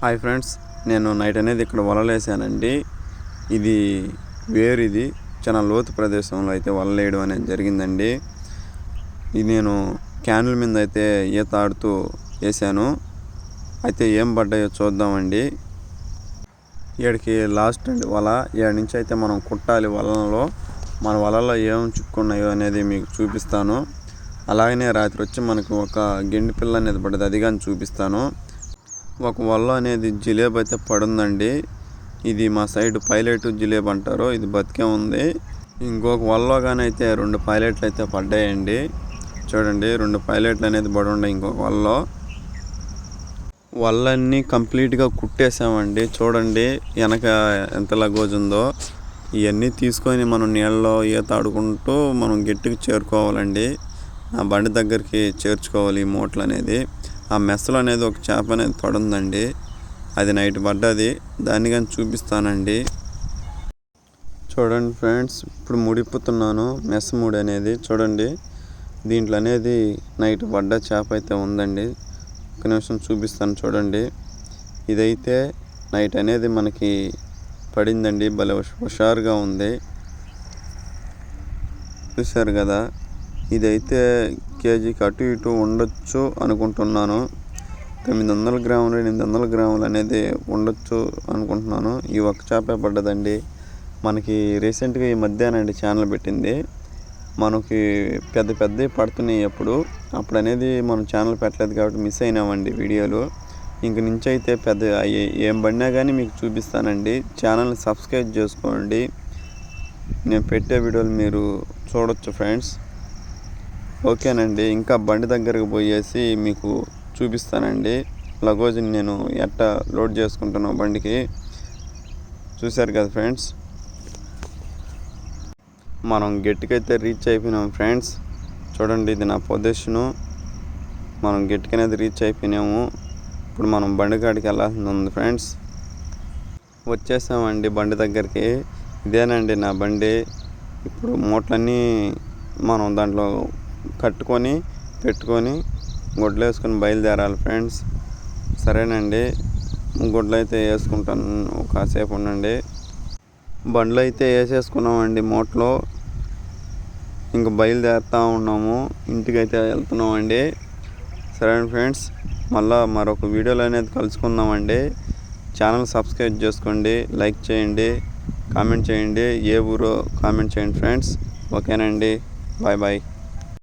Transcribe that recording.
Hi friends, నేను night అనేది ఇక్కడ వలలేసానండి. ఇది వేరిది చాలా లోతు ప్రదేశంలో అయితే వలలేయడం అనేది జరిగిందండి. ఇది నేను క్యానుల మీద అయితే ఈత ఆడుతూ వేసాను. అయితే ఏం పడ్డాయో చూద్దామండి. ఇక్కడికి లాస్ట్ అండి వల. ఇక్కడి నుంచి అయితే మనం కుట్టాలి వలలో. మన వలలో ఏం చిక్కున్నాయో అనేది మీకు చూపిస్తాను. అలాగనే రాత్రి వచ్చి మనకు ఒక గెండి పిల్ల అనేది పడ్డది, అది కానీ చూపిస్తాను. ఒక వల్ల అనేది జిలేబీ అయితే పడుందండి. ఇది మా సైడ్ పైలట్ జిలేబీ అంటారు. ఇది బతికే ఉంది. ఇంకొక వల్ల కానీ అయితే 2 పైలట్లు అయితే పడ్డాయండి. చూడండి, 2 పైలట్లు అనేది పడి ఉన్నాయి ఇంకొక వల్ల. వల్లన్నీ కంప్లీట్గా కుట్టేసామండి. చూడండి వెనక ఎంత లగోజ్ ఉందో. ఇవన్నీ తీసుకొని మనం నీళ్ళలో ఈత ఆడుకుంటూ మనం గట్టికి చేరుకోవాలండి. ఆ బండి దగ్గరికి చేర్చుకోవాలి ఈ మూటలు అనేది. ఆ మెస్సలో అనేది ఒక చేప అనేది పడుందండి. అది నైట్ పడ్డది. దాన్ని కానీ చూపిస్తానండి. చూడండి ఫ్రెండ్స్, ఇప్పుడు ముడిపుతున్నాను మెస్ ముడి అనేది. చూడండి, దీంట్లో అనేది నైట్ పడ్డ చేప అయితే ఉందండి. ఒక నిమిషం చూపిస్తాను చూడండి. ఇదైతే నైట్ అనేది మనకి పడిందండి. భలే హుషారుగా ఉంది. చూశారు కదా, ఇదైతే కేజీకి అటు ఇటు ఉండొచ్చు అనుకుంటున్నాను. 900 గ్రాములు 800 గ్రాములు అనేది ఉండొచ్చు అనుకుంటున్నాను. ఈ ఒక్క చేపే పడ్డదండి. మనకి రీసెంట్గా ఈ మధ్యాహ్నం ఛానల్ పెట్టింది. మనకి పెద్దవి పడుతున్నాయి. అప్పుడు అనేది మనం ఛానల్ పెట్టలేదు కాబట్టి మిస్ అయినామండి వీడియోలు. ఇంక నుంచి అయితే ఏం పడినా కానీ మీకు చూపిస్తానండి. ఛానల్ని సబ్స్క్రైబ్ చేసుకోండి. నేను పెట్టే వీడియోలు మీరు చూడొచ్చు ఫ్రెండ్స్. ఓకేనండి. ఇంకా బండి దగ్గరకు పోయేసి మీకు చూపిస్తానండి. లగోజ్ని నేను ఎట్టా లోడ్ చేసుకుంటున్నాను బండికి. చూశారు కదా ఫ్రెండ్స్, మనం గట్టికైతే రీచ్ అయిపోయినాం ఫ్రెండ్స్. చూడండి, ఇది నా పొజిషను. మనం గట్టికనేది రీచ్ అయిపోయినాము. ఇప్పుడు మనం బండి కాడికి వెళ్ళాల్సింది ఉంది ఫ్రెండ్స్. వచ్చేసామండి బండి దగ్గరికి. ఇదేనండి నా బండి. ఇప్పుడు మూటలన్నీ మనం దాంట్లో కట్టుకొని పెట్టుకొని గుడ్లు వేసుకొని బయలుదేరాలి ఫ్రెండ్స్. సరేనండి, గుడ్లు అయితే వేసుకుంటాను. కాసేపు ఉండండి. బండ్లు అయితే వేసేసుకున్నామండి మూటలో. ఇంక బయలుదేరుతూ ఉన్నాము. ఇంటికైతే వెళ్తున్నామండి. సరే ఫ్రెండ్స్, మరొక వీడియోలో అనేది కలుసుకుందామండి. ఛానల్ సబ్స్క్రైబ్ చేసుకోండి, లైక్ చేయండి, కామెంట్ చేయండి. ఏ ఊరో కామెంట్ చేయండి ఫ్రెండ్స్. ఓకేనండి, బాయ్ బాయ్.